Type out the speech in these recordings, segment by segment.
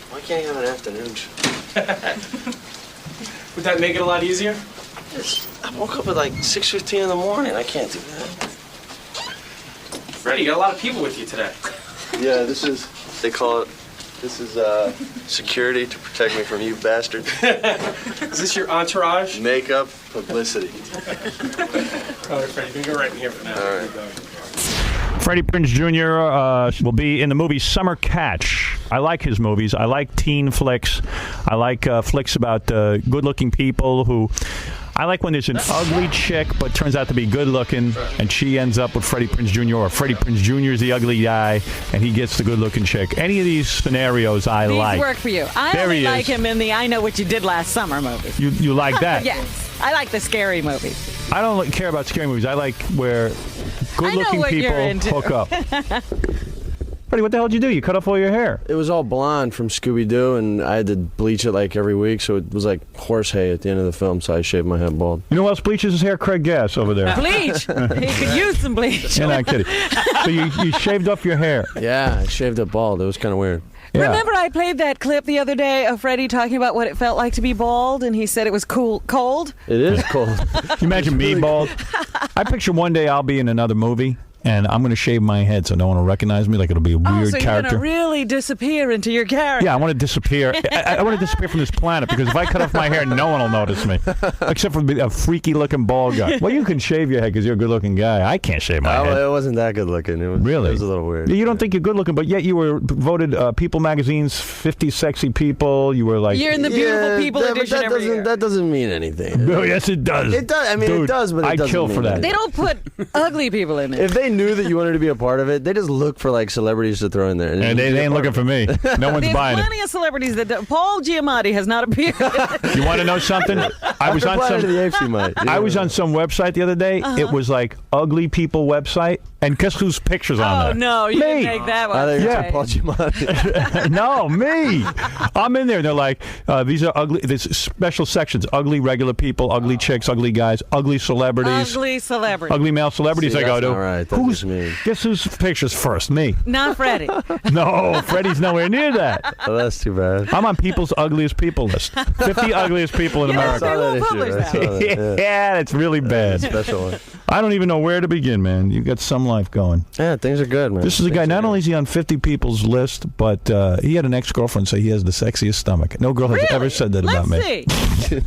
Why can't you have an afternoon show? Would that make it a lot easier? I woke up at like 6:15 in the morning. I can't do that. Freddie, you got a lot of people with you today. Yeah, they call it, this is security to protect me from you bastards. Is this your entourage? Makeup, publicity. All right, Freddie, you can go right in here for now. All right. Freddie Prinze Jr. Will be in the movie Summer Catch. I like his movies. I like teen flicks. I like flicks about good-looking people who... I like when there's an ugly chick but turns out to be good-looking and she ends up with Freddie Prinze Jr. or Freddie Prinze Jr. is the ugly guy and he gets the good-looking chick. Any of these scenarios I like. These work for you. I only like him in the I Know What You Did Last Summer movie. You like that? Yes. I like the scary movies. I don't care about scary movies. I like where good-looking people hook up. Freddie, what the hell did you do? You cut off all your hair. It was all blonde from Scooby-Doo, and I had to bleach it like every week, so it was like horse hay at the end of the film, so I shaved my head bald. You know who else bleaches his hair? Craig Gass over there. Bleach? He could use some bleach. You're not kidding. So you shaved off your hair. Yeah, I shaved it bald. It was kind of weird. Yeah. Remember I played that clip the other day of Freddie talking about what it felt like to be bald, and he said it was cold? It is cold. Can you imagine me bald? I picture one day I'll be in another movie, and I'm going to shave my head so no one will recognize me, like it'll be a weird so you're character. going to really disappear into your character. Yeah, I want to disappear. I want to disappear from this planet because if I cut off my hair, no one will notice me, except for a freaky-looking bald guy. Well, you can shave your head because you're a good-looking guy. I can't shave my head. It wasn't that good-looking. It was a little weird. You don't think you're good-looking, but yet you were voted People Magazine's 50 Sexy People. You were like... You're in the Beautiful People edition every year. That doesn't mean anything. Oh, yes, it does. It does. I mean, Dude, it does, but it doesn't I'd kill mean for that. anything. They don't put ugly people in it. If they knew that you wanted to be a part of it, they just look for like celebrities to throw in there. And they ain't looking for me. No one's There's buying it. plenty of celebrities that don't. Paul Giamatti has not appeared. You want to know something? I was on Planet some. of the Apes, you might. I was on some website the other day. It was like ugly people website, and guess whose pictures on there? Oh no, you didn't make that one. Yeah, Paul Giamatti. No, me. I'm in there. And they're like, these are ugly. There's special sections: ugly regular people, ugly chicks, ugly guys, ugly celebrities, Ugly celebrity. ugly male celebrities. See, I go that's to. not right. That's just me. Guess whose pictures first? Me. Not Freddie. No, Freddie's nowhere near that. Oh, that's too bad. I'm on People's Ugliest People list. 50 ugliest people in You know, America. they will issue. publish I saw that. that, Yeah, it's really bad. Special one. I don't even know where to begin, man. You got some life going. Yeah, things are good, man. This is a guy, not only is he on 50 people's list, but he had an ex-girlfriend say he has the sexiest stomach. No girl has ever said that about me. See. you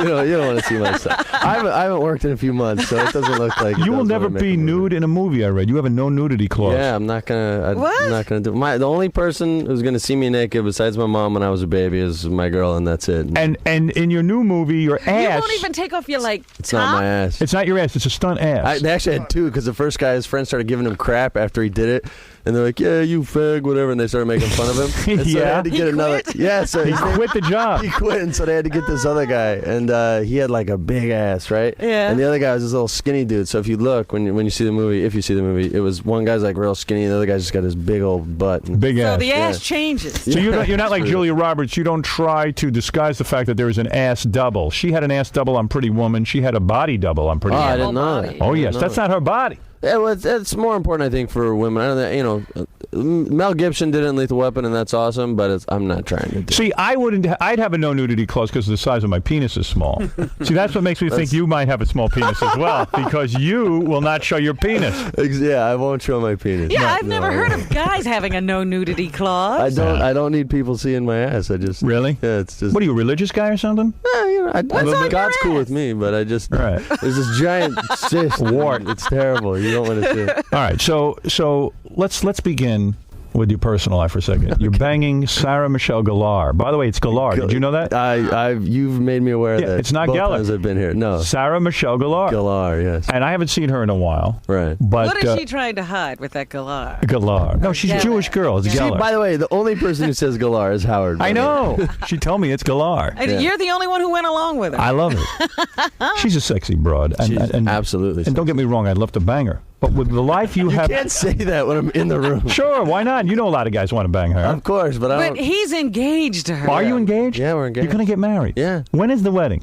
don't want to see my stuff. I haven't worked in a few months, so it doesn't look like... You will never be nude in a movie, I read. You have a no nudity clause. Yeah, I'm not gonna. I'm not gonna do. The only person who's gonna see me naked besides my mom when I was a baby is my girl, and that's it. And in your new movie, your ass... You won't even take off your, It's top? not my ass. It's not your ass. It's a stunt ass. They actually had two, because the first guy, his friends started giving him crap after he did it. And they're like, yeah, you fag, whatever, and they started making fun of him. And so they had to get another. Yeah, so he quit the job. He quit, and so they had to get this other guy, and he had like a big ass, right? Yeah. And the other guy was this little skinny dude. So if you look when you see the movie, if you see the movie, it was one guy's like real skinny, and the other guy's just got this big old butt. Big ass. So the ass changes. So you're not like Julia Roberts. You don't try to disguise the fact that there is an ass double. She had an ass double on Pretty Woman. She had a body double on Pretty Oh, Woman. I didn't know that. Oh yes, that's not her body. Yeah, well, it's more important, I think, for women. I don't know, Mel Gibson did it in Lethal Weapon, and that's awesome. But I'm not trying to do. See, I'd have a no nudity clause because the size of my penis is small. See, that's what makes me think you might have a small penis as well, because you will not show your penis. Yeah, I won't show my penis. Yeah, I've never heard of guys having a no nudity clause. I don't need people seeing my ass. I just really. Yeah, it's just. What are you, a religious guy or something? God's cool with me, but I just there's this giant cyst wart. It's terrible. You don't want to see it. All right, so let's begin with your personal life for a second. You're banging Sarah Michelle Gellar. By the way, it's Gellar. Did you know that? You've made me aware of that. It's not both Gellar. times I've been here. No. Sarah Michelle Gellar. Gellar, yes. And I haven't seen her in a while. Right. But what is she trying to hide with that Gellar? Gellar. No, she's a Jewish girl. It's Gellar. See, by the way, the only person who says Gellar is Howard. I know. She told me it's Gellar. And you're the only one who went along with her. I love it. She's a sexy broad. And absolutely. And don't get me wrong, I'd love to bang her. But with the life you have... You can't say that when I'm in the room. Sure, why not? You know a lot of guys want to bang her. Of course, but I don't... But he's engaged to her. Are you engaged? Yeah, we're engaged. You're going to get married? Yeah. When is the wedding?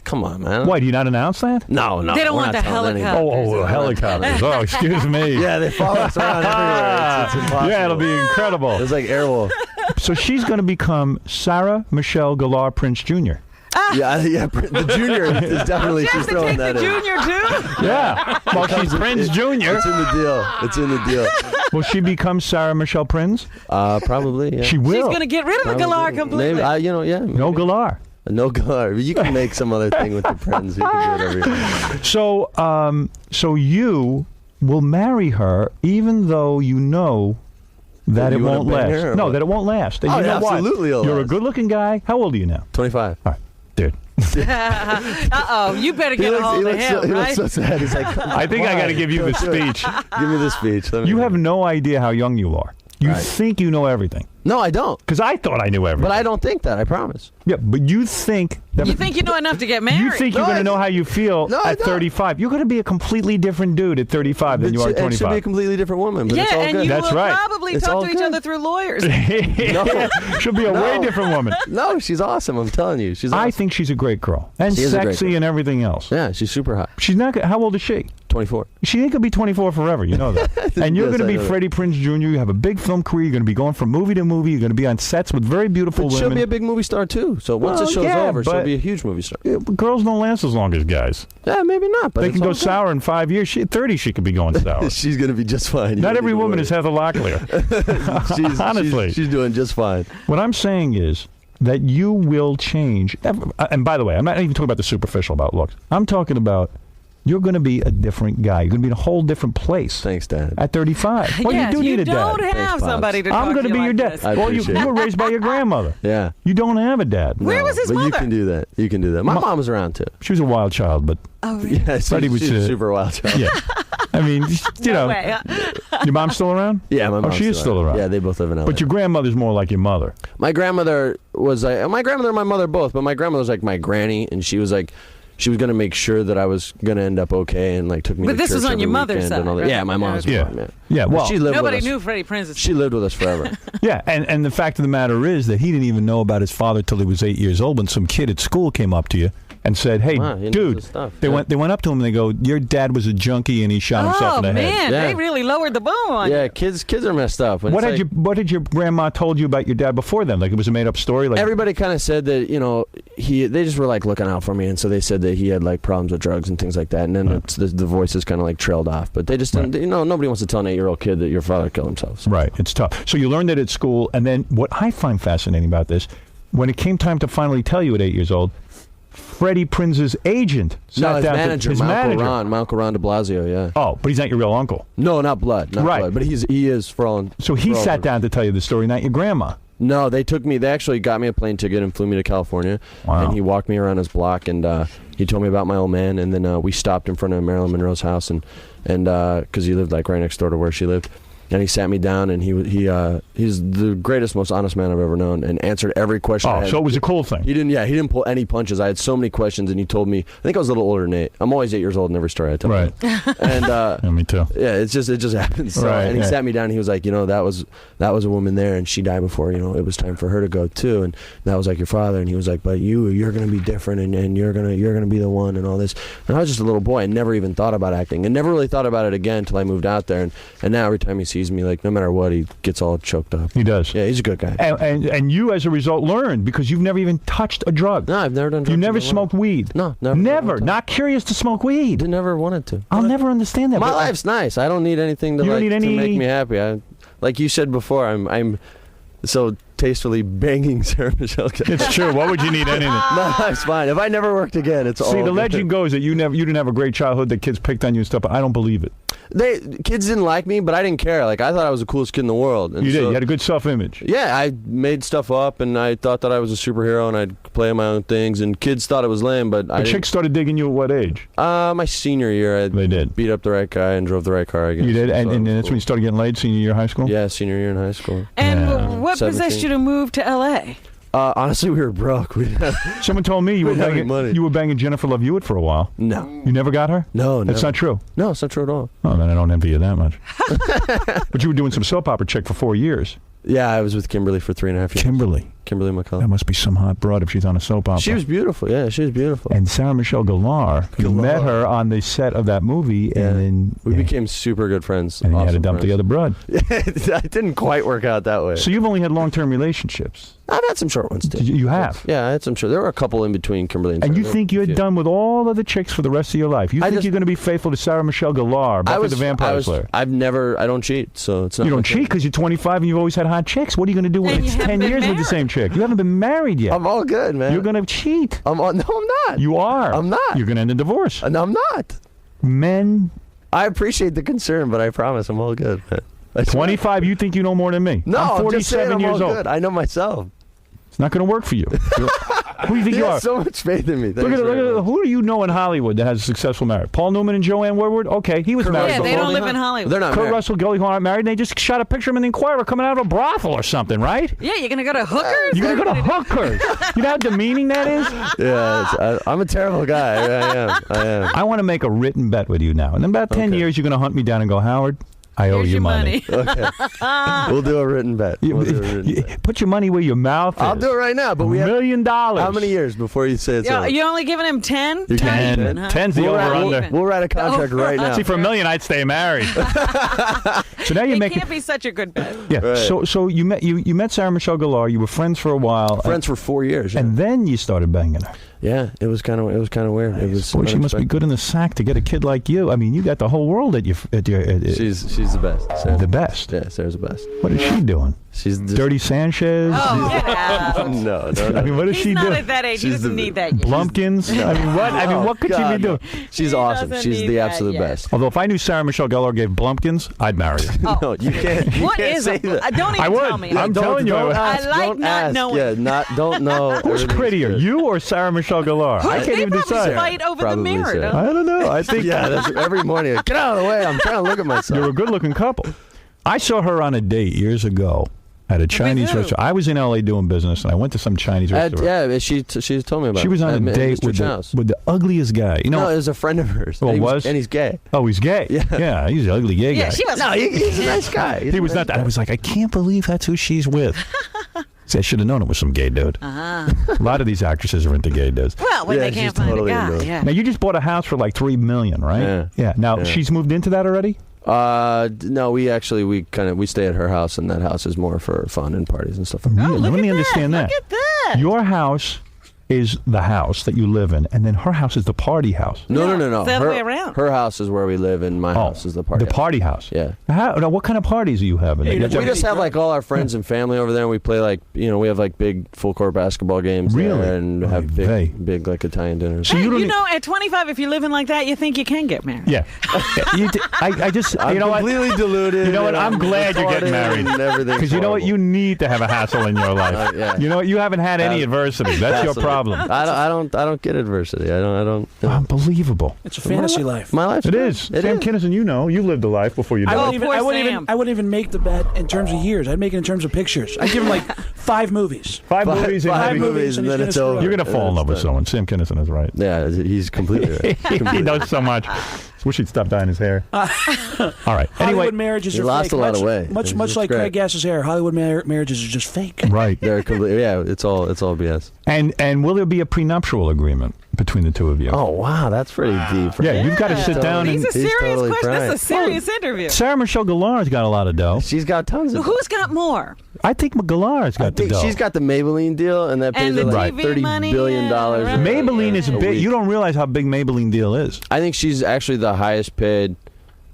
Come on, man. Why, do you not announce that? No. They don't want the helicopters. Helicopters. Oh, excuse me. Yeah, they follow us around everywhere. It's impossible. Yeah, it'll be incredible. It's like Airwolf. So she's going to become Sarah Michelle Gellar Prinze Jr. Yeah. The junior is definitely she's throwing that the in. junior too? Yeah. Well, she's Prinze Jr. It's in the deal. Will she become Sarah Michelle Prinze? Probably. Yeah. She will. She's going to get rid of the Galar completely. Maybe, No Gellar. No Galar. You can make some other thing with your friends. You can do whatever you want. So you will marry her, even though you know that it You wanna won't bang last. her or No, what? that it won't last. And Oh, you know absolutely what? it'll You're a last. good-looking guy. How old are you now? 25. All right, dude. Uh-oh, you better get a hold of him, he right? looks so sad. He's like, I think I got to give you the speech. give me the speech. You have no idea how young you are. You Right. think you know everything. No, I don't. Because I thought I knew everything. But I don't think that. I promise. Yeah, but you think that You think you know enough to get married? you think you're No, going I to know don't. how you feel No, I at don't. 35. You're going to be a completely different dude at 35 than you are at It should be a 25. completely different woman, but Yeah, it's all and good. you That's will right. probably It's talk all to each good. other through lawyers. She'll be a way No. different woman. No, she's awesome. I'm telling you. She's awesome. I think she's a great girl and She is a great sexy girl. and everything else. Yeah, she's super hot. She's not. How old is she? 24. She ain't gonna be 24 forever. You know that. And you're Yes, gonna I be know that. Freddie Prinze Jr. You have a big film career. You're gonna be going from movie to movie. You're gonna be on sets with very beautiful But she'll women. be a big movie star, too. So once Well, the show's yeah, over, she'll but- be a huge movie star. Yeah, but girls don't last as long as guys. Yeah, maybe not. But They it's can go all good. sour in 5 years. At 30, she could be going sour. She's going to be just fine. You Not don't every need to woman worry. is Heather Locklear. She's, Honestly. she's doing just fine. What I'm saying is that you will change. And by the way, I'm not even talking about the superficial about looks. I'm talking about you're going to be a different guy. You're going to be in a whole different place Thanks, Dad. at 35. Well, yes, you do need a don't dad. have Thanks, somebody to I'm talk going to to be you your like dad. this. I Well, you appreciate it. were raised by your grandmother. Yeah. You don't have a dad. Where was his but mother? you can do that. You can do that. My mom was around, too. She was a wild child, but Oh, really? Yeah, Freddie was she's a super wild child. yeah. I mean, you know, No way. your mom's still around? Yeah, my mom. she is still around. Yeah, they both live in LA. But your grandmother's more like your mother. My grandmother was like, my grandmother and my mother both, but my grandmother was like my granny, and she was like, she was going to make sure that I was going to end up okay, and like took me But to this church was on every your mother's weekend and side, all that. right? Yeah, my mom's Yeah. mom, yeah. Yeah, well, she lived Nobody with us. knew Freddie Prinze. She lived with us forever. yeah, and the fact of the matter is that he didn't even know about his father till he was 8 years old when some kid at school came up to you and said, "Hey, Wow, he knows dude," his stuff. they Yeah. went up to him and they go, "Your dad was a junkie and he shot himself Oh in the head." man, Yeah. they really lowered the boom on Yeah, you. kids are messed up. What did your grandma told you about your dad before then? Like it was a made up story? Like Everybody kind of said that, you know, they just were like looking out for me, and so they said that he had like problems with drugs and things like that, and then the voices kind of like trailed off. But they just didn't, you know, nobody wants to tell an 8-year-old kid that your father killed himself. So. Right, it's tough. So you learned it at school, and then what I find fascinating about this, when it came time to finally tell you at 8 years old, Freddie Prinze's agent No, sat his down manager, his manager. my Uncle Ron de Blasio, yeah. Oh, but he's not your real uncle. No, not blood, not Right. blood, but he is for all. So he for all sat purposes. down to tell you the story, not your grandma. No, they actually got me a plane ticket and flew me to California. Wow. And he walked me around his block, and he told me about my old man, and then we stopped in front of Marilyn Monroe's house, and because he lived like right next door to where she lived. And he sat me down, and he's the greatest, most honest man I've ever known, and answered every question. I Oh, had. so it was a cool thing. He didn't pull any punches. I had so many questions, and he told me. I think I was a little older than 8. I'm always 8 years old in every story I tell. Right. And Yeah, me too. yeah, it just happens. So, Right, and he yeah. sat me down. And he was like, you know, that was a woman there, and she died before, you know, it was time for her to go too. And that was like your father. And he was like, but you're gonna be different, and you're gonna be the one, and all this. And I was just a little boy. I never even thought about acting, and never really thought about it again until I moved out there. And now every time he sees me, like no matter what, he gets all choked up. He does. Yeah, he's a good guy. And you, as a result, learned because you've never even touched a drug. No, I've never done. You drugs never in my life. smoked weed. No, never. Never. Not curious to smoke weed. Didn't never wanted to. I'll never understand that. My but- life's nice. I don't need anything to You don't like need to any- make me happy. Like you said before, I'm so tastefully banging Sarah Michelle Gellar. It's true. What would you need anything? My life's fine. If I never worked again, it's all See, the good. legend goes that you didn't have a great childhood, that kids picked on you and stuff, but I don't believe it. Kids didn't like me, but I didn't care. Like I thought I was the coolest kid in the world. And You did. so- You had a good self-image. Yeah, I made stuff up, and I thought that I was a superhero, and I'd play my own things. And kids thought it was lame, but I The didn't. chicks started digging you at what age? My senior year, I They did. beat up the right guy and drove the right car. I guess. You did, So and it was that's cool. when you started getting laid, senior year of high school? Yeah, senior year in high school. And Yeah. what 17. possessed you to move to L.A.? Honestly, we were broke. We didn't have, Someone told me you We were didn't have any banging, money. you were banging Jennifer Love Hewitt for a while. no, You never got her? no, That's not true. No, it's not true at all. Oh, then I don't envy you that much. But you were doing some soap opera chick for 4 years. Yeah, I was with Kimberly for 3.5 years. Kimberly. Kimberly That McCullough. must be some hot broad if she's on a soap opera. She was beautiful. Yeah, she was beautiful. And Sarah Michelle Gellar, you met her on the set of that movie, and then we became super good friends. And then you had to awesome dump the friends. other broad. It didn't quite work out that way. So you've only had long-term relationships. I've had some short ones too. You have? Yeah, I had some short. There were a couple in between Kimberly and And Sarah. you think you're done with all other chicks for the rest of your life? You think you're going to be faithful to Sarah Michelle Gellar, Buffy the Vampire Slayer? I don't cheat, so it's not. You don't my cheat thing. because you're 25 and you've always had hot chicks. What are you going to do when And it's you 10 haven't years been with the same chick? You haven't been married yet. I'm all good, man. You're going to cheat. No, I'm not. You are. I'm not. You're going to end in divorce. No, I'm not. Men, I appreciate the concern, but I promise I'm all good, man. 25, you think you know more than me. No, I'm I'm just saying 47 I'm years all old. good. I know myself. It's not going to work for you. Who do you think You you are? have so much faith in me. Look at who do you know in Hollywood that has a successful marriage? Paul Newman and Joanne Woodward? Okay, he was married Yeah, before. they don't live in Hollywood. They're not Kurt married. Russell, Gilly Horn aren't married, and they just shot a picture of him in the Inquirer coming out of a brothel or something, right? Yeah, you're going to go to hookers? You're going to go to hookers. You know how demeaning that is? Yeah, I'm a terrible guy. I am. I want to make a written bet with you now. And in about 10 years, you're going to hunt me down and go, Howard, I owe Here's you your money. Okay. We'll do a written bet. Put your money where your mouth is. I'll do it right now, but we have $1 million. how many years before you say it's over? You're only giving him 10? You Ten. can. Huh? Ten's the We'll over-under. we'll write a contract right now. See, for $1 million, I'd stay married. So now you're It making... can't be such a good bet. Yeah. Right. So you met Sarah Michelle Gellar. You were friends for a while. Friends for 4 years. Yeah, And then you started banging her. yeah it was kind of weird. It was. Boy, she must be unexpected. good in the sack to get a kid like you. I mean, you got the whole world at your. She's the best. Sarah. The best. Yeah, Sarah's the best. What is she doing? She's just, Dirty Sanchez. Oh, get out. No. I mean, what is He's she not doing? at that age. He She's doesn't the- need that yet. Blumpkins. I mean, what? I mean, what could God, she be doing? She's He awesome. doesn't She's need the that absolute yet. best. Although if I knew Sarah Michelle Gellar gave Blumpkins, I'd marry her. No, you can't. You What can't is say it? that. Don't even I would. tell me. I'm telling you, I Don't would. ask, I like don't not ask. knowing. Yeah, don't know. Who's Everything's prettier, good. you or Sarah Michelle Gellar? I can't They even probably decide. fight over the Probably mirror. Sarah. don't I don't know. I think Yeah, that's every morning. Get out of the way. I'm trying to look at myself. you're a good-looking couple. I saw her on a date years ago at a Chinese who? restaurant. I was in L.A. doing business, and I went to some Chinese restaurant. Yeah, she told me about. She was on a it. date Mr. Chow's. with the ugliest guy. You know? No, it was a friend of hers. Oh, And he was? and he's gay. Oh, he's gay. Yeah. He's an ugly gay Yeah, guy. she was. No, he's a nice guy. He was not that. I was like, I can't believe that's who she's with. See, I should have known it was some gay dude. A lot of these actresses are into gay dudes. Well, when Yeah, they can't she's find totally a guy. into it. Yeah. Now, you just bought a house for like $3 million, right? Yeah. Now, Yeah. she's moved into that already? No, we stay at her house, and that house is more for fun and parties and stuff like that. Really? Look Let at me that. understand that. Look at that. Your house is the house that you live in, and then her house is the party house. No. It's the other way around. Her house is where we live, and my house is the party. The party house. Yeah. Now, what kind of parties are you having? Hey, You we got- We just have like all our friends and family over there, and we play like we have like big full court basketball games. Really? there and Oy have vey. big like Italian dinners. So Hey, you don't you e- know, at 25, if you're living like that, you think you can get married. Yeah. I just, I'm you know what? completely deluded. You know what? and I'm glad you're getting retarded married. and everything's Because you know what? horrible. You need to have a hassle in your life. Yeah. You know what? You haven't had any adversity. That's your Absolutely. problem. I don't get adversity. I don't. Unbelievable. It's a fantasy life. My life's It good. is. It Sam is. Kinison, you lived a life before you I died. wouldn't, poor even, I wouldn't even make the bet in terms of years. I'd make it in terms of pictures. I'd give him like 5 movies. Five movies, Five and movies, and then it's over. you're going to fall in love with someone. Sam Kinison is right. Yeah, he's completely right. He knows so much. Wish he'd stop dyeing his hair. All right. Anyway, Hollywood marriages He are lost fake. a lot much, of weight. Much, It's much just like great. Craig Gass's hair. Hollywood marriages are just fake. right. They're completely. Yeah, it's all BS. And will there be a prenuptial agreement between the two of you? Oh wow, that's pretty deep. Yeah, you've got to sit down These and. are serious totally questions. trying. This is a serious interview. Sarah Michelle Gellar's got a lot of dough. She's got tons of. Who's got more? I think Gellar's I got the think dough. she's got the Maybelline deal, and that pays And her the like TV $30 money, billion. right. Maybelline is a big. week. You don't realize how big Maybelline deal is I think she's actually the highest paid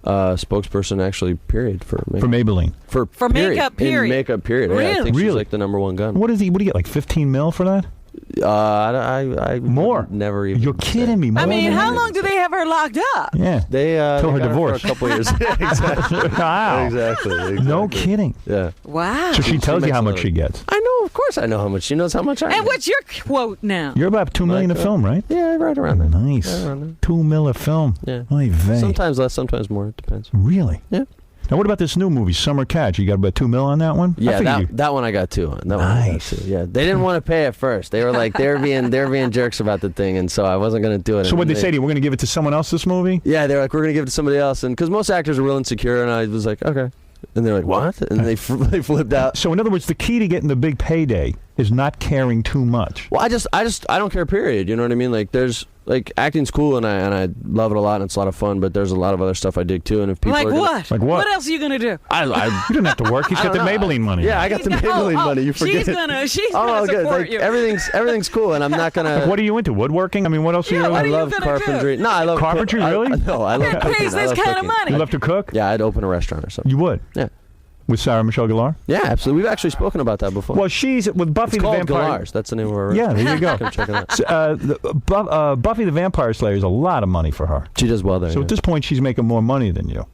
spokesperson, actually. Period for for Maybelline. For makeup, period. In makeup, period. Yeah, I think she's Really? like the number one gun. What do you get? Like 15 mil for that? I More? Never even. You're kidding me. I More mean, than how that? long do they have her locked up? Yeah. They Till her got divorce. for a couple years. exactly. Wow. Exactly. No kidding. Yeah. Wow. So she tells you makes how a much lot she of- gets. I know. Of course, I know how much. She knows how much I. And make. what's your quote now? You're about $2 million Like, a film, right? Yeah, right around there. Nice. Right around there. 2 mil a film. Yeah. Oy vey. Sometimes less, sometimes more. It depends. Really? Yeah. Now, what about this new movie, Summer Catch? You got about $2 million on that one? I Yeah, figured that one I got two on. That one I got Nice. two. Yeah, they didn't want to pay at first. They were like they were being jerks about the thing, and so I wasn't going to do it. So what And they say to you? We're going to give it to someone else, this movie? Yeah, they're like, we're going to give it to somebody else, and because most actors are real insecure, and I was like, okay. And they're like, what? And they flipped out. So in other words, the key to getting the big payday is not caring too much. Well, I don't care. Period. You know what I mean? Like there's like acting's cool and I love it a lot and it's a lot of fun. But there's a lot of other stuff I dig too. And if people Like are gonna, what? Like what? What else are you gonna do? You don't have to work. He's got the Maybelline money. Yeah, I got the Maybelline money. You forget. She's gonna good. support Like, you. everything's cool, and I'm not gonna. Like, what are you into? Woodworking? I mean, what else are you what into? are you I love gonna carpentry. No, I love Carpentry, really? No, I love That cooking. pays I this love kind of cooking. money. You love to cook? Yeah, I'd open a restaurant or something. You would? Yeah. With Sarah Michelle Gellar? Yeah, absolutely. We've actually spoken about that before. Well, she's with Buffy it's the called Vampire. Gellar's. That's the name of our Yeah, restaurant. there you go. Come check it out. Buffy the Vampire Slayer is a lot of money for her. She does well there. So yeah. at this point, she's making more money than you.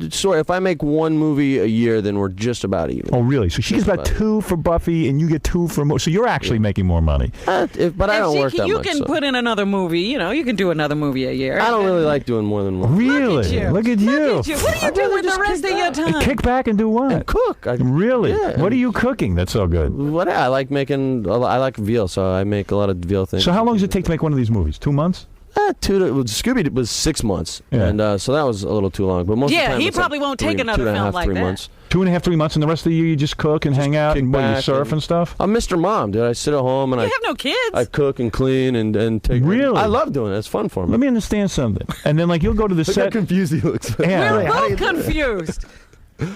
Sorry, if I make one movie a year, then we're just about even. Oh, really? So she gets about 2 for Buffy, and you get 2 for more. So you're actually making more money. But I don't work that you much. can so. put in another movie. You know, you can do another movie a year. I don't really like doing more than one. Really? Look at you. Look at you. What do you do with the rest of your time? Kick back and do what? And cook. Really? Yeah. What are you cooking that's so good? What I like making. I like veal, so I make a lot of veal things. So how long does it take to make one of these movies? 2 months? Scooby was 6 months, Yeah. and so that was a little too long. But most of the time he it's probably won't take another 2.5, film like 3 that. months. 2.5, 3 months, and the rest of the year you just cook and hang out kick and what, you back surf and- and stuff? I'm Mr. Mom, dude. I sit at home and You I have no kids. I cook and clean and take. Really? I love doing it. It's fun for me. Let me understand something. And then, like, you'll go to the Look how set. confused he looks. Yeah. We're Really, how both confused.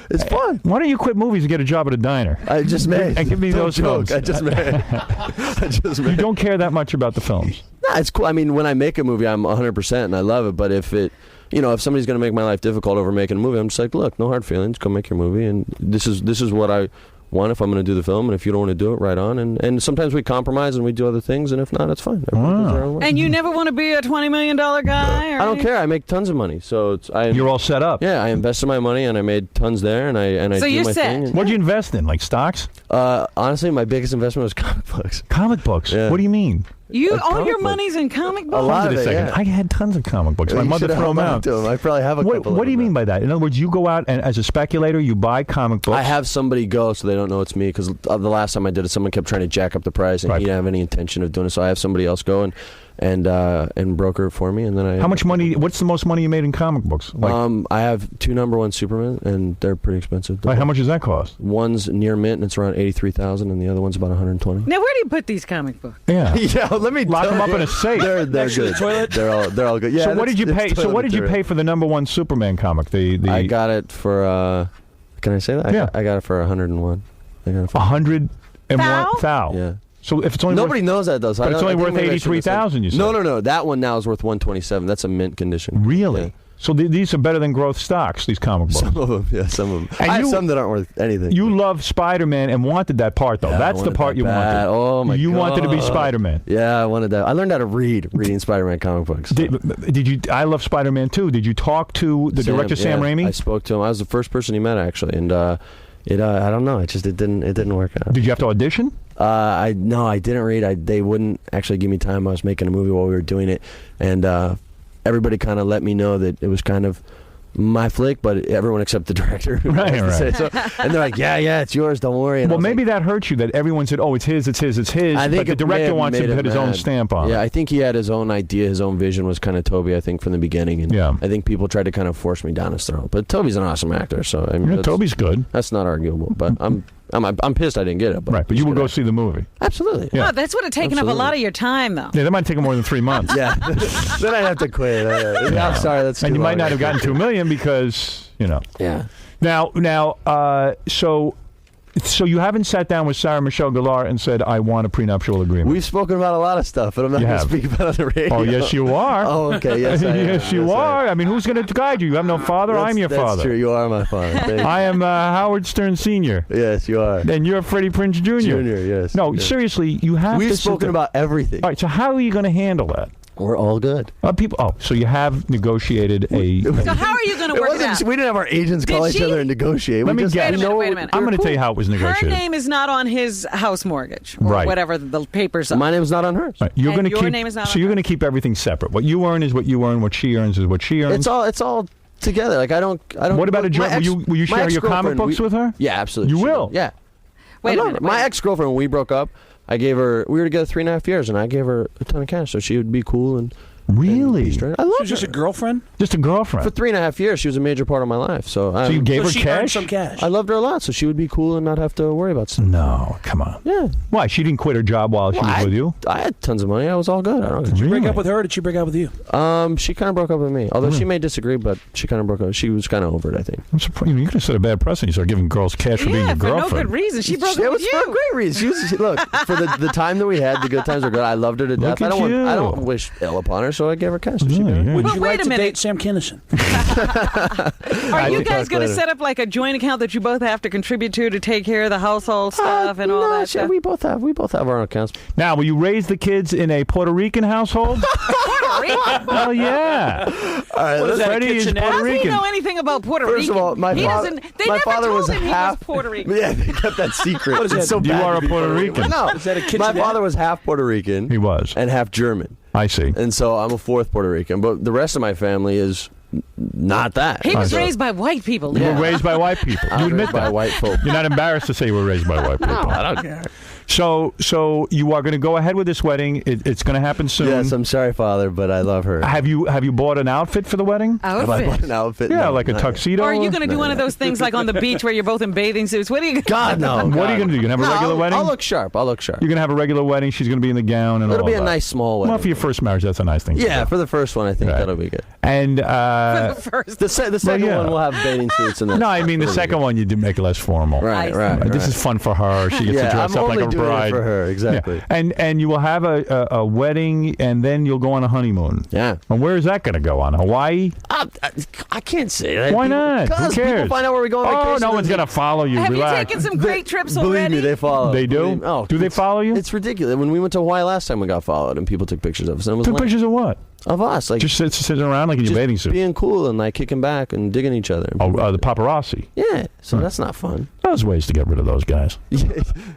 It's fun. Why don't you quit movies and get a job at a diner? I just made. And give me Don't those joke. films. I just made. I just You made. don't care that much about the films. Nah, it's cool. I mean, when I make a movie, I'm 100% and I love it. But if it, if somebody's going to make my life difficult over making a movie, I'm just like, look, no hard feelings. Go make your movie, and this is what I want if I'm going to do the film. And if you don't want to do it, right on. And sometimes we compromise and we do other things. And if not, it's fine. Everybody does their own way. And you never want to be a $20 million guy? Or I don't care. I make tons of money, so You're all set up. Yeah, I invested my money and I made tons there, and I So do you're my set. thing. What'd you invest in? Like stocks? Honestly, my biggest investment was comic books. Comic books? Yeah. What do you mean? All comic your books. money's in comic books? A lot Wait of a it, second. yeah. I had tons of comic books. My You mother should've threw them held on out. to 'em. I probably have a couple. What do you of them. mean by that? In other words, you go out and as a speculator, you buy comic books. I have somebody go so they don't know it's me, because the last time I did it, someone kept trying to jack up the price, and Right. he didn't have any intention of doing it. So I have somebody else go and broker it for me, and then I. How much money? What's the most money you made in comic books? Like, I have 2 #1 Superman, and they're pretty expensive. how much does that cost? One's near mint, and it's around 83,000, and the other one's about 120. Now, where do you put these comic books? Yeah. Yeah, let me Lock tell them up you. in a safe. They're Next to the good. toilet? They're all good. Yeah. So what did you that's pay? So toilet what did you material. pay for the #1 Superman comic? The I got it for. Can I say that? Yeah. I got it for 101. I got it for 101 Thou? thou. So if it's only Nobody knows that though. So But it's only worth 83,000. You said. No. That one now is worth 127. That's a mint condition. Really? Yeah. So these are better than growth stocks. These comic books. Some of them, yeah, some of them. And I have you- some that aren't worth anything. You love Spider-Man and wanted that part though. Yeah, I That's the wanted part that you bad. wanted. Oh my You wanted to be God. Spider-Man. Yeah, I wanted that. I learned how to reading Spider-Man comic books. Did you? I love Spider-Man too. Did you talk to the director Sam Raimi? I spoke to him. I was the first person he met actually, and I don't know. It didn't work out. Did you have to audition? I didn't read. They wouldn't actually give me time. I was making a movie while we were doing it, and everybody kind of let me know that it was kind of my flick, but everyone except the director. Right. So, and they're like, yeah, it's yours. Don't worry. And I Well, was maybe like, that hurt you that everyone said, "Oh, it's his." I But think the it may director have wants him made to him put his own mad. stamp on Yeah, it. I think he had his own idea, his own vision was kind of Toby. I think from the beginning, and Yeah. I think people tried to kind of force me down his throat. But Toby's an awesome actor, so I mean, Yeah, Toby's good. that's not arguable. But I'm pissed I didn't get it. But Right, but you will go see the movie. Absolutely. Yeah. Oh, that's would have taken up a lot of your time, though. Yeah, that might take him more than 3 months. Yeah. Then I'd have to quit. I'm sorry. That's And too you might long. not have gotten $2 million because, Yeah. So you haven't sat down with Sarah Michelle Gellar and said, "I want a prenuptial agreement." We've spoken about a lot of stuff, but I'm not You going to have. speak about it on the radio. Oh, yes, you are. Oh, okay. Yes, I am. Yes, you Yes, I are. am. I mean, who's going to guide you? You have no father. I'm your That's father. true. You are my father. Thank you. I am Howard Stern Sr. Yes, you are. And you're Freddie Prinze Jr. Junior, yes. No, yes. seriously, you have We've to sit spoken there. about everything. All right, so how are you going to handle that? We're all good. So you have negotiated a. So how are you going to work it out? We didn't have our agents call Did each she? other and negotiate. Let we me just guess. Wait a minute. I'm going to tell you how it was Her negotiated. name is not on his house mortgage or Right. whatever the papers are. My name's not on hers. Right, you're And going to your keep. name is not So on you're her. going to keep everything separate. What you earn is what you earn. What she earns is what she earns. It's all together. Like I don't. What about a joint? Will you my share your comic ex-girlfriend, books with her? Yeah, absolutely. You She will? Yeah. Wait a I love minute. her. My ex-girlfriend, when we broke up, I gave her. We were together 3.5 years, and I gave her a ton of cash, so she would be cool and Really? I She love was just a girlfriend? Just a girlfriend. For 3.5 years, she was a major part of my life. So you gave her she earned cash? some cash. I loved her a lot, so she would be cool and not have to worry about stuff. No, come on. Yeah. Why? She didn't quit her job while she was with you? I had tons of money. I was all good. I don't. Did you break up with her or did she break up with you? She kind of broke up with me. Although she may disagree, but she kind of broke up. She was kind of over it, I think. I'm surprised. You could have set a bad precedent. You start giving girls cash for being your for no girlfriend. good reason. She broke It up was with for a you. great reason. Look, for the time that we had, the good times were good. I loved her to death. Look at you. I don't wish ill upon her, so I gave her cash. So she Yeah, did. yeah. Would But you wait like a to minute. date Sam Kinison? Are you guys talk going to later. set up like a joint account that you both have to contribute to take care of the household stuff and all no, that stuff? We both have our own accounts. Now, will you raise the kids in a Puerto Rican household? Puerto Rican? Well, yeah. All right, What is that, a Freddie is kitchenette? Puerto How does he Rican. know anything about Puerto First Rican? of all, my he father, doesn't. They my never father told was him half he was Puerto Rican. Yeah, they kept that secret. What is It's that? so You bad are to a be Puerto Rican. No, Is that a my kitchenette? father was half Puerto Rican. He was. and half German, I see. and so I'm a fourth Puerto Rican. But the rest of my family is not that. He was So- raised by white people. You Yeah. were raised by white people. I You was admit raised by that. white folk. You're not embarrassed to say you were raised by white people. No, I don't care. So you are going to go ahead with this wedding. It's going to happen soon. Yes, I'm sorry, Father, but I love her. Have you bought an outfit for the wedding? Have I bought Outfit. an outfit? Yeah, No, like a not yet. tuxedo. Or are you going to do one of those things like on the beach where you're both in bathing suits? What are you? God, no. What are you going to do? You're going to have a regular wedding? I'll look sharp. You're You're going to have a regular wedding. She's going to be in the gown and It'll all be a that. nice small wedding. Well, for your first marriage, that's a nice thing. to Yeah, do. for the first one, I think Right. that'll be good. And First. The second yeah. one will have bathing suits and that. no, I mean the second one you do make it less formal. Right, I right, see. This is fun for her. She gets to Yeah, dress I'm up only like a doing bride it for her. Exactly. Yeah. And you will have a wedding, and then you'll go on a honeymoon. Yeah. And where is that going to go on? Hawaii? I can't say that. Why not? Who Because cares? people find out where we go on Oh, vacation. no one's going to follow you. Have Relax. you taken some great trips Believe already? me, they follow. They do? Believe me. Oh, Do they follow you? It's ridiculous. When we went to Hawaii last time, we got followed, and people took pictures of us. And it was Took lame. pictures of what? of us, like Just sitting around like in your just bathing suit. being cool and like kicking back and digging each other. Oh, the paparazzi. Yeah, so that's not fun. There's ways to get rid of those guys. yeah,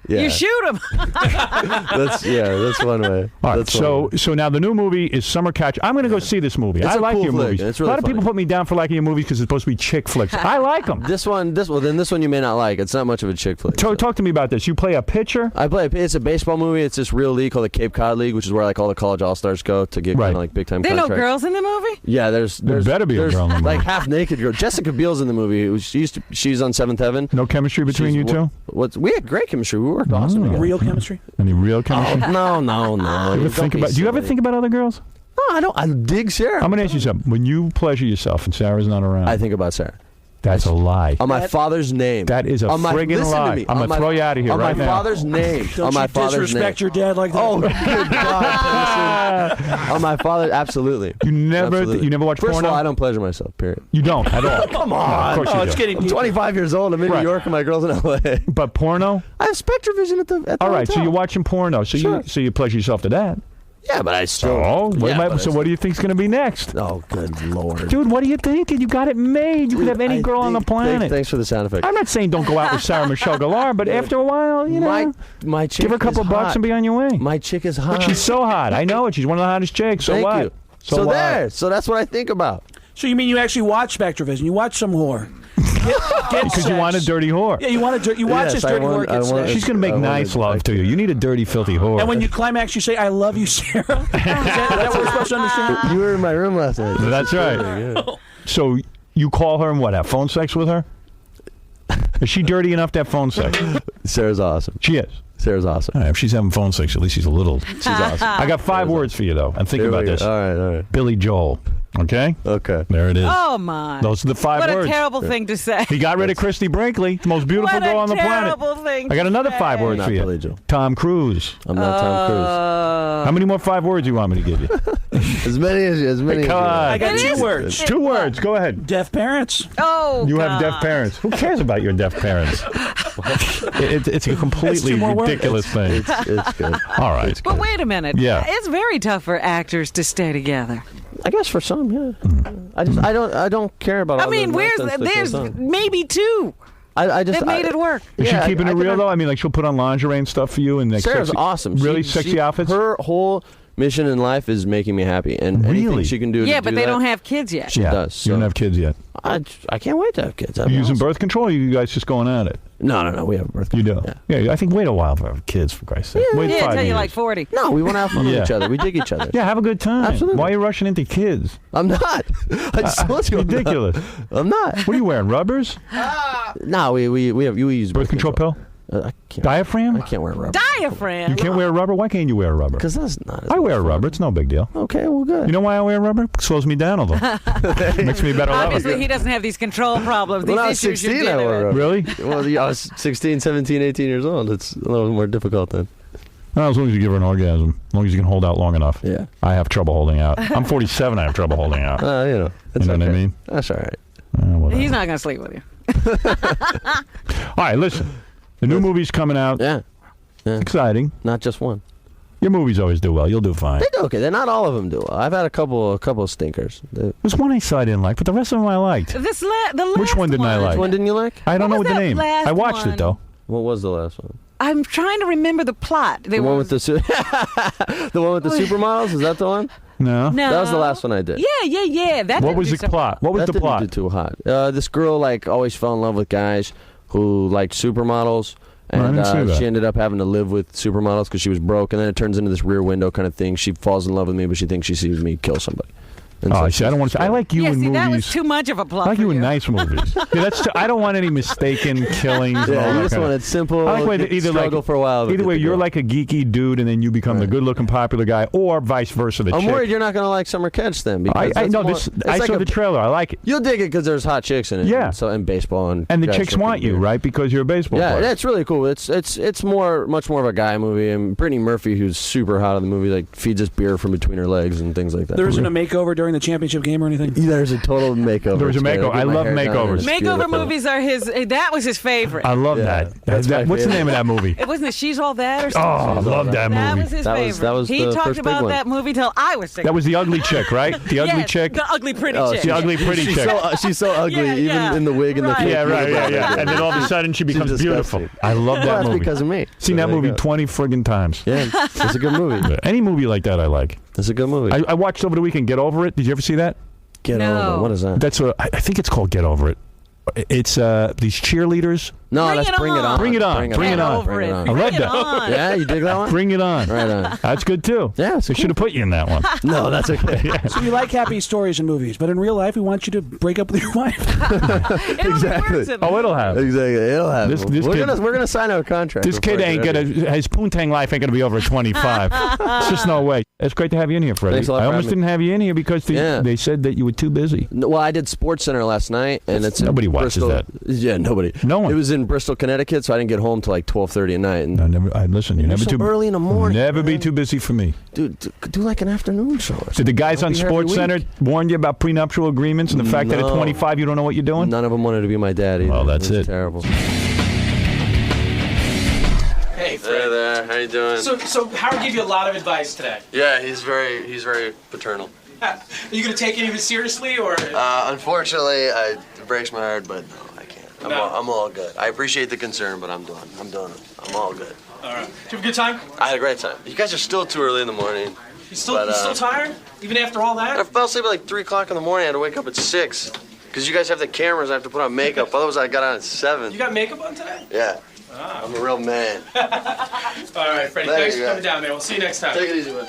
You shoot him. that's one way. All right, That's one way. so now the new movie is Summer Catch. I'm going to go see this movie. It's I a like cool your flick, movies. and it's a really lot of people funny. put me down for liking your movies because it's supposed to be chick flicks. I like them. This one you may not like. It's not much of a chick flick. so. Talk to me about this. You play a pitcher? I play. It's a baseball movie. It's this real league called the Cape Cod League, which is where like all the college all stars go to get Right. kind of like big time There are no contracts. girls in the movie? Yeah, there's better be a there's girl in the movie. like half naked girl. Jessica Biel's in the movie. She's on Seventh Heaven. No chemistry between you two? We had great chemistry. We worked awesome together. Real chemistry? Any real chemistry? No. Do you ever think about other girls? No, I don't. I dig Sarah. I'm going to ask you something. When you pleasure yourself and Sarah's not around, I think about Sarah. that's a lie. On my father's name. That is a friggin' listen to lie. me. I'm On going to my- throw you out of here on right my now. father's name. Don't on my you father's disrespect name. your dad like that? Oh, good God, Tennyson. On my father, absolutely. You never Absolutely. watch First porno? of all, I don't pleasure myself, period. You don't at all. Come on. of course Oh, you it's do. getting I'm deep. 25 years old. I'm in Right. New York and my girl's in LA. But porno? I have Spectrovision at the All right, so hotel. you're watching porno. So Sure. you pleasure yourself to that. Yeah, but I still. What do you think's going to be next? Oh, good Lord. Dude, what are you thinking? You got it made. You could have any girl on the planet. Thanks for the sound effect. I'm not saying don't go out with Sarah Michelle Gellar, but after a while, you know, my chick give her a couple is bucks hot. and be on your way. My chick is hot. She's so hot. I know it. She's one of the hottest chicks. So Thank what? you. So what? there. So that's what I think about. So you mean you actually watch Spectrovision? You watch some whore? Get Because you want a sex. dirty whore. Yeah, you want to. You watch Yes, this I dirty want- whore I get want- sex. She's going to make I wanted- nice love to you. You need a dirty, filthy whore. And when you climax, you say, "I love you, Sarah." Is that what we're supposed to understand? You were in my room last night. That's right. Yeah. So you call her and what? Have phone sex with her? Is she dirty enough to have phone sex? Sarah's awesome. She is. Sarah's awesome. All right, if she's having phone sex, at least she's a little. She's awesome. I got 5 words for you, though. And think Here about we go. this. All right. Billy Joel. Okay? Okay. There it is. Oh, my. Those are the 5 What words. a terrible thing to say. He got rid of Christy Brinkley, the most beautiful What girl a on the planet. terrible thing I got to another say. 5 words Not for you. Billy Joel. Tom Cruise. I'm not Tom How many more 5 words you want me to give you? Cruise. As many as Come you on. I got It two is- words. 2 words. Go ahead. Deaf parents. Oh, You have God. deaf parents. Who cares about your deaf parents? It's a completely two more words. ridiculous thing. It's good. All right. But wait a minute. Yeah. It's very tough for actors to stay together. I guess for some, yeah. I don't care about all I mean, the nonsense that there's goes on. maybe 2 I just that made it work. Is she Yeah, keeping I it can real, though? I mean, like, she'll put on lingerie and stuff for you. And like Sarah's sexy, awesome. Really She- sexy outfits? Her whole mission in life is making me happy, and Really? anything she can do. Yeah, to but do they that, don't have kids yet. She does. You don't so- have kids yet. I can't wait to have kids. That'd You be using awesome. birth control, or you guys just going at it? No. We have a birth You control. do? Yeah. I think wait a while for kids, for Christ's sake. Wait Yeah, 5 until years. you're like 40. No, we want to have fun with each other. We dig each other. Yeah, have a good time. Absolutely. Why are you rushing into kids? I'm not. I just told It's you I'm not. ridiculous. I'm not. What are you wearing? Rubbers? No, we use Birth control pill? I can't. Diaphragm? I can't wear rubber. Diaphragm. You can't wear a rubber? Why can't you wear a rubber? Because that's not. I wear a rubber. It's no big deal. Okay, well, good. You know why I wear rubber? It slows me down a little. Makes me a better Obviously, lover. he doesn't have these control problems. When I These was issues you're 16, I dealing wore with. rubber. Really? Well, yeah, I was 16, 17, 18 years old. It's a little more difficult then. Well, as long as you give her an orgasm. As long as you can hold out long enough. Yeah. I have trouble holding out. I'm 47. I have trouble holding out. That's You know what I okay. mean? That's all right. Whatever. He's not going to sleep with you. All right, listen. The new movie's coming out. Yeah. Exciting. Not just one. Your movies always do well. You'll do fine. They do okay. They're not all of them do well. I've had a couple of stinkers. There's one I saw I didn't like, but the rest of them I liked. The last Which one didn't I like? Which one didn't you like? I don't What know was what the that name. last I watched one? it though. What was the last one? I'm trying to remember the plot. The one with the the one with the supermodels. Is that the one? No. No. That was the last one I did. Yeah. That What didn't was do the so plot? What was That the didn't plot? do too hot. This girl always fell in love with guys who liked supermodels. I And didn't see that. she ended up having to live with supermodels because she was broke. And then it turns into this rear window kind of thing. She falls in love with me, but she thinks she sees me kill somebody. And Oh, so I see. I don't want to. I like you Yeah, in see, movies. that was too much of a plot I like for you in nice movies. I don't want any mistaken killings. and all Yeah, you that just kind of- want it simple. I like when either struggle like for a while. but either get way, the you're girl. like a geeky dude, and then you become the good-looking, popular guy, or vice versa. The I'm chick. worried you're not going to like Summer Catch then. Because I that's know more- this. it's I like saw a- the trailer. I like it. You'll dig it because there's hot chicks in it. Yeah. And baseball And the guys chicks drinking want you, beer. right? Because you're a baseball Yeah, player. it's really cool. It's much more of a guy movie. And Brittany Murphy, who's super hot in the movie, like feeds us beer from between her legs and things like that. There isn't a makeover during the championship game or anything? There's a total makeover. There was a It's great. makeover. get I my love hair done and makeovers. it's Makeover beautiful. movies are his. That was his favorite. I love Yeah, that. that's my What's the favorite. name of that movie? It wasn't She's All That or Oh, something. I love that That movie. was his That was- favorite. that was he the talked first big about one. that movie till I was sick. That was the ugly chick, right? The ugly Yes, chick. The ugly pretty Oh, chick. The ugly pretty She's chick. she's so ugly, Yeah, even yeah. in the wig and the Right. fake Yeah, right, makeup. yeah. And then all of a sudden she becomes disgusting. beautiful. I love Well, that that's movie. because of me. Seen So that there you movie go. 20 friggin' times. Yeah, it's a good movie. Any movie like that I like. It's a good movie. I watched over the weekend Get Over It. Did you ever see that? Get No. over it. What is that? That's I think it's called Get Over It. It's these cheerleaders. No, Bring that's it Bring It on. On. Bring it on. Bring it Get on. over Bring it. it on. I love Bring it that. on. Yeah, you dig that one? Bring it on. Right on. That's good too. Yeah, it's They should have put you in that one. No, that's okay. So we like happy stories in movies, but in real life, we want you to break up with your wife. It only Exactly. works in Oh, it'll have. Exactly. It'll happen. This we're kid- gonna sign out a contract. This kid before I ain't get gonna. everything. His poontang life ain't gonna be over at 25. It's just no way. It's great to have you in here, Freddie. Thanks a lot I for almost having didn't have you in here because they said that you were too busy. No, well, I did Sports Center last night, and it's in Nobody watches Bristol. that. Yeah, nobody. No one. It was in Bristol, Connecticut, so I didn't get home till like 12:30 at night. And Listen. You're never so too early in the morning. Never be man. too busy for me. do like an afternoon show. Or Did the something. guys I'll on be here every Sports Center week. warn you about prenuptial agreements and the fact that at No. 25 you don't know what you're doing? None of them wanted to be my dad either. Well, that's it. Terrible. Hey, Hey there, how you doing? So Howard gave you a lot of advice today. Yeah, he's very paternal. Are you going to take any of it seriously, or? Unfortunately, it breaks my heart, but no, I can't. No. I'm all good. I appreciate the concern, but I'm done. I'm done. I'm all good. All right. Did you have a good time? I had a great time. You guys are still too early in the morning. You still But, tired? Even after all I that? fell asleep at like 3 o'clock in the morning. I had to wake up at 6. Because you guys have the cameras, I have to put on makeup. Otherwise, I got on at 7. You got makeup on today? Yeah. I'm a real man. All right, Freddie. There Thanks you for go. coming down, man. We'll see you next time. Take it easy, man.